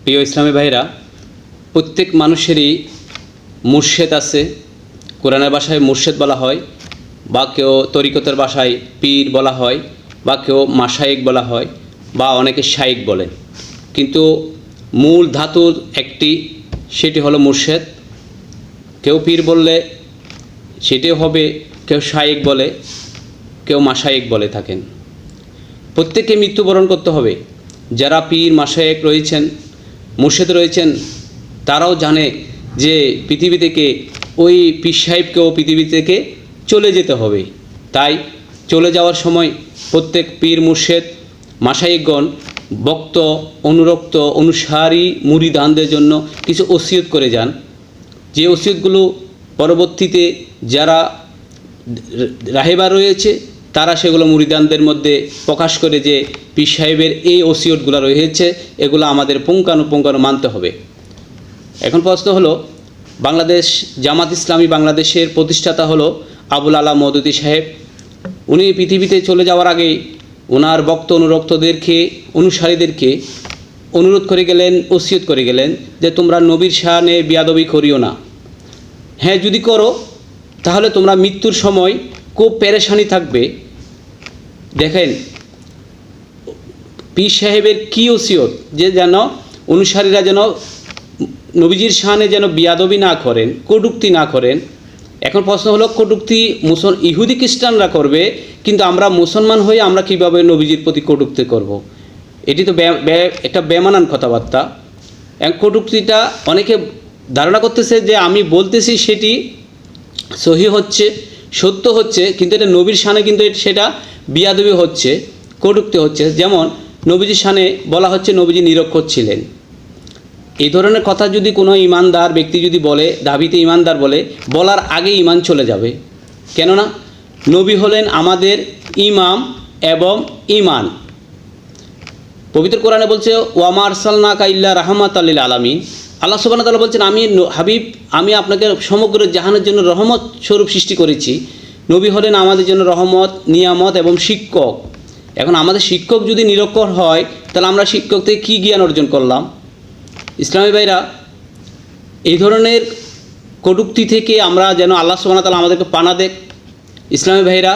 প্রিয় ইসলামী ভাইরা, প্রত্যেক মানুষেরই মুর্শেদ আছে। কোরআনের ভাষায় মুর্শেদ বলা হয়, বা কেউ তরিকতের ভাষায় পীর বলা হয়, বা কেউ মাশায়েখ বলা হয়, বা অনেকে শায়েখ বলে। কিন্তু মূল ধাতু একটি, সেটি হলো মুর্শেদ। কেউ পীর বললে সেটিও হবে, কেউ শায়েখ বলে, কেউ মাশায়েখ বলে থাকেন। প্রত্যেককে মৃত্যুবরণ করতে হবে। যারা পীর মাশায়েখ রয়েছেন, মুর্শেদ রয়েছেন, তারাও জানে যে পৃথিবী থেকে ওই পীর সাহেবকেও পৃথিবী থেকে চলে যেতে হবে। তাই চলে যাওয়ার সময় প্রত্যেক পীর মুর্শেদ মাশায়েখগণ ভক্ত, অনুরক্ত, অনুসারী মুরিদানদের জন্য কিছু ওসিয়ত করে যান। যে ওসিয়তগুলো পরবর্তীতে যারা রাহেবা রয়েছে তারা সেগুলো মুরিদানদের মধ্যে প্রকাশ করে যে পীর সাহেবের এই ওসিয়তগুলো রয়েছে, এগুলো আমাদের পুঙ্খানুপুঙ্খানু মানতে হবে। এখন প্রশ্ন হলো, বাংলাদেশ জামাত ইসলামী বাংলাদেশের প্রতিষ্ঠাতা হলো আবুল আলা মওদুদী সাহেব। উনি পৃথিবীতে চলে যাওয়ার আগেই ওনার ভক্ত অনুরক্তদেরকে, অনুসারীদেরকে অনুরোধ করে গেলেন, ওসিয়ত করে গেলেন যে তোমরা নবীর শানে বিয়াদবি করিও না। হ্যাঁ, যদি করো তাহলে তোমরা মৃত্যুর সময় খুব পেরেশানি থাকবে। দেখেন পীর সাহেবের কী ওসিয়ত, যে যেন অনুসারীরা যেন নবীজির শানে যেন বিয়াদবি না করেন, কটূক্তি না করেন। এখন প্রশ্ন হলো, কটূক্তি ইহুদি খ্রিস্টানরা করবে, কিন্তু আমরা মুসলমান হয়ে আমরা কীভাবে নবীজির প্রতি কটূক্তি করব? এটি তো একটা বেমানান কথাবার্তা। কটূক্তিটা অনেকে ধারণা করতেছে যে আমি বলতেছি সেটি সহি হচ্ছে, সত্য হচ্ছে, কিন্তু এটা নবীর শানে কিন্তু সেটা বিয়াদবি হচ্ছে, কটূক্তি হচ্ছে। যেমন নবীজির শানে বলা হচ্ছে নবীজি নিরক্ষর ছিলেন। এই ধরনের কথা যদি কোনো ইমানদার ব্যক্তি যদি বলে, দাবিতে ইমানদার বলে, বলার আগে ইমান চলে যাবে। কেননা নবী হলেন আমাদের ইমাম এবং ইমান। পবিত্র কোরআনে বলছে ওয়ামা আরসালনাকা ইল্লা রাহমাতাল লিল আলামিন। আল্লাহ সুবহানাহু ওয়া তাআলা বলছেন, আমি আপনাকে সমগ্র জাহানের জন্য রহমত স্বরূপ সৃষ্টি করেছি। নবী হলেন আমাদের জন্য রহমত, নিয়ামত এবং শিক্ষক। এখন আমাদের শিক্ষক যদি নিরক্ষর হয়, তাহলে আমরা শিক্ষক থেকে কী জ্ঞান অর্জন করলাম? ইসলামী ভাইরা, এই ধরনের কটূক্তি থেকে আমরা যেন আল্লাহ সুবহানাহু ওয়া তাআলা আমাদেরকে পানা দেখ। ইসলামী ভাইরা,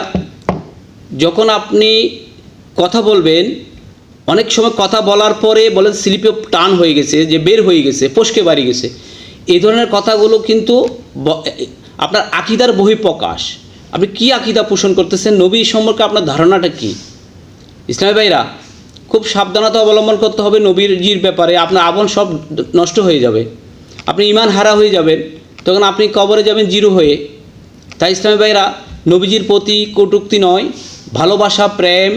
যখন আপনি কথা বলবেন, অনেক সময় কথা বলার পরে বলেন স্লিপে টান হয়ে গেছে, যে বের হয়ে গেছে, ফসকে বাড়ি গেছে, এই ধরনের কথাগুলো কিন্তু আপনার আকীদার বহিঃপ্রকাশ। আপনি কি আকীদা পোষণ করতেছেন, নবী সম্পর্কে আপনার ধারণাটা কি? ইসলামী ভাইরা, খুব সাবধানতা অবলম্বন করতে হবে নবীজির ব্যাপারে। আপনার আমল সব নষ্ট হয়ে যাবে, আপনি ঈমান হারা হয়ে যাবেন, তখন আপনি কবরে যাবেন জিরো হয়ে। তাই ইসলামী ভাইরা, নবীজির প্রতি কটূক্তি নয়, ভালোবাসা, প্রেম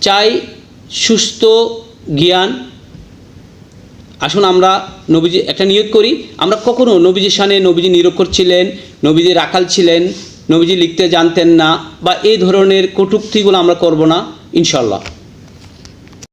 চাই সুস্থ জ্ঞান। আসুন আমরা নবীজি একটা নিয়ত করি, আমরা কখনো নবীজির শানে নবীজি নিরক্ষর ছিলেন, নবীজি রাখাল ছিলেন, নবীজি লিখতে জানতেন না, বা এই ধরনের কটূক্তিগুলো আমরা করব না, ইনশাআল্লাহ।